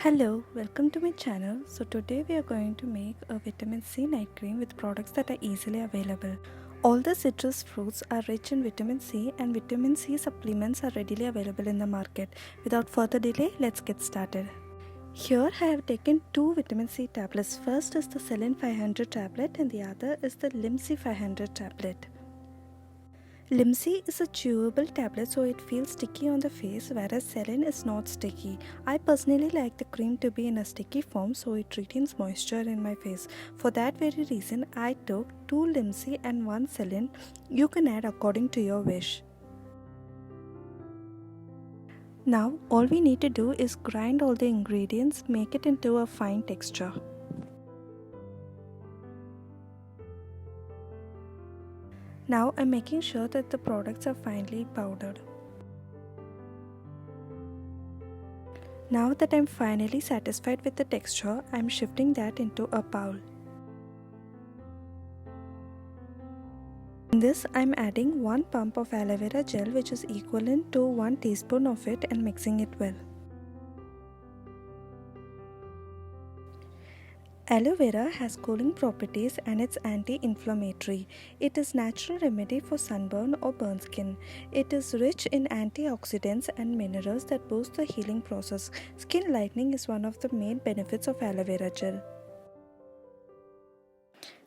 Hello, welcome to my channel. So today we are going to make a vitamin C night cream with products that are easily available. All the citrus fruits are rich in vitamin C and vitamin C supplements are readily available in the market. Without further delay, let's get started. Here I have taken two vitamin C tablets. First is the Selin 500 tablet and the other is the Lim-C 500 tablet. Lim-C is a chewable tablet, so it feels sticky on the face, whereas Selin is not sticky. I personally like the cream to be in a sticky form, so it retains moisture in my face. For that very reason, I took 2 Lim-C and 1 Selin. You can add according to your wish. Now, all we need to do is grind all the ingredients, make it into a fine texture. Now I'm making sure that the products are finely powdered. Now that I'm finally satisfied with the texture, I'm shifting that into a bowl. In this, I'm adding 1 pump of aloe vera gel, which is equivalent to 1 teaspoon of it, and mixing it well. Aloe vera has cooling properties and it's anti-inflammatory. It is a natural remedy for sunburn or burn skin. It is rich in antioxidants and minerals that boost the healing process. Skin lightening is one of the main benefits of aloe vera gel.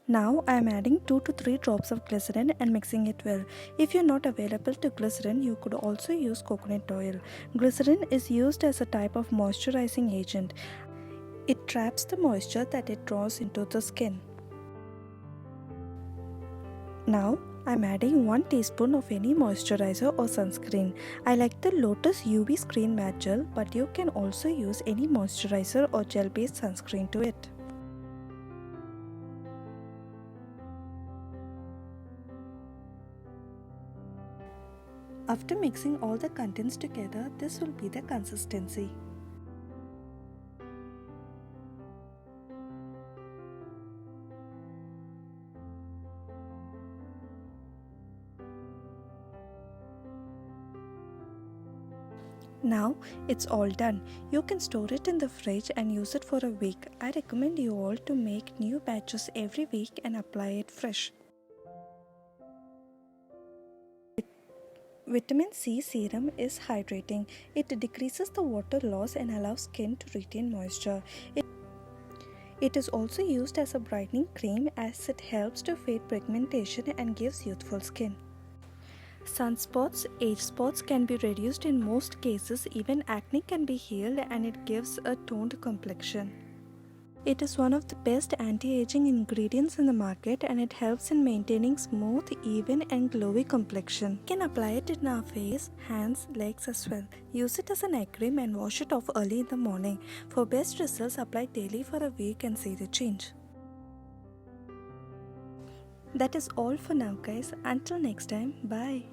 Now I am adding 2 to 3 drops of glycerin and mixing it well. If you are not available to glycerin, you could also use coconut oil. Glycerin is used as a type of moisturizing agent. It traps the moisture that it draws into the skin. Now I'm adding 1 teaspoon of any moisturizer or sunscreen. I like the Lotus UV Screen Matte Gel, but you can also use any moisturizer or gel based sunscreen to it. After mixing all the contents together, this will be the consistency. Now it's all done. You can store it in the fridge and use it for a week. I recommend you all to make new batches every week and apply it fresh. Vitamin C serum is hydrating. It decreases the water loss and allows skin to retain moisture. It is also used as a brightening cream as it helps to fade pigmentation and gives youthful skin. Sunspots, age spots can be reduced in most cases. Even acne can be healed and it gives a toned complexion. It is one of the best anti-aging ingredients in the market and it helps in maintaining smooth, even and glowy complexion. You can apply it in our face, hands, legs as well. Use it as a night cream and wash it off early in the morning. For best results, apply daily for a week and see the change. That is all for now guys. Until next time, bye.